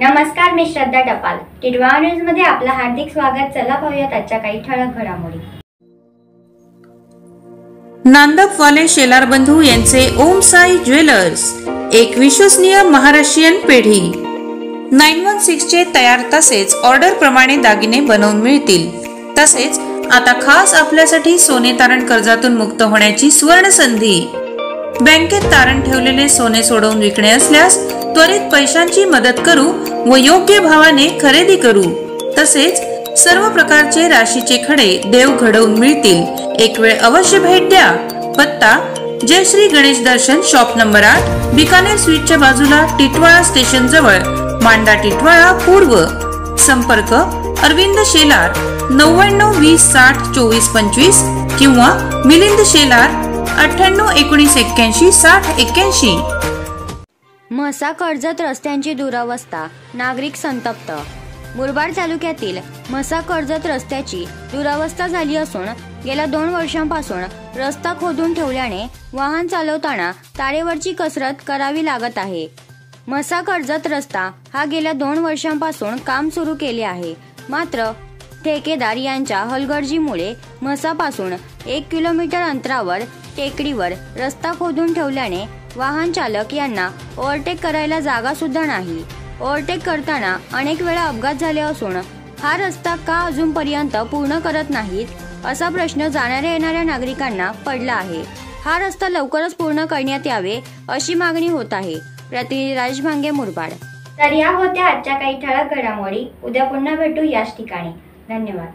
नमस्कार, मी श्रद्धा टपाल. टिटवा न्यूज मध्ये आपलं हार्दिक स्वागत. चला पाहूयात आजच्या काही ठळक घडामोडी. नांदपवाले शेलार बंधू यांचे ओम साई ज्वेलर्स, एक विश्वसनीय महाराष्ट्रीयन पेढी. 916 चे तयार तसेच ऑर्डर प्रमाणे दागिने बनवून मिळतील. तसेच आता खास आपल्यासाठी सोने तारण कर्जातून मुक्त होण्याची स्वर्ण संधी. बँकेत तारण ठेवलेले सोने सोडवून विकणे असल्यास त्वरित पैशांची मदत करू व योग्य भावाने खरेदी करू. तसेच सर्व प्रकारचे राशीचे खडे देव घडवून मिळतील. एक वेळ अवश्य भेट द्या. पत्ता जय श्री गणेश दर्शन, शॉप नंबर 8, बिकानेर स्वीटच्या बाजूला, टिटवाळा स्टेशन जवळ, मांडा टिटवाळा पूर्व. संपर्क अरविंद शेलार 99 20 60 24 25 किंवा मिलिंद शेलार 98 19 81 60 81. म्हसा कर्जत रस्त्यांची दुरावस्था, नागरिक संतप्त. मुरबाड तालुक्यातील म्हसा कर्जत रस्त्याची दुरावस्था झाली असून गेल्या 2 वर्षांपासून रस्ता खोदून ठेवल्याने वाहन चालवताना तारेवरची कसरत करावी लागत आहे. म्हसा कर्जत रस्ता हा गेल्या 2 वर्षांपासून काम सुरू केले आहे. मात्र ठेकेदार यांच्या हलगर्जीमुळे म्हसापासून 1 किलोमीटर अंतरावर टेकडीवर रस्ता खोदून ठेवल्याने वाहन चालक यांना ओव्हरटेक करायला जागा सुद्धा नाही. ओव्हरटेक करताना अनेक वेळा अपघात झाले असून हा रस्ता का अजूनपर्यंत पूर्ण करत नाहीत असा प्रश्न जाणाऱ्या येणाऱ्या नागरिकांना पडला आहे. हा रस्ता लवकरच पूर्ण करण्यात यावे अशी मागणी होत आहे. प्रतिनिधी राजेश भांगे, मुरबाड. तर या होत्या आजच्या काही ठळक घडामोडी. उद्या पुन्हा भेटू याच ठिकाणी. धन्यवाद.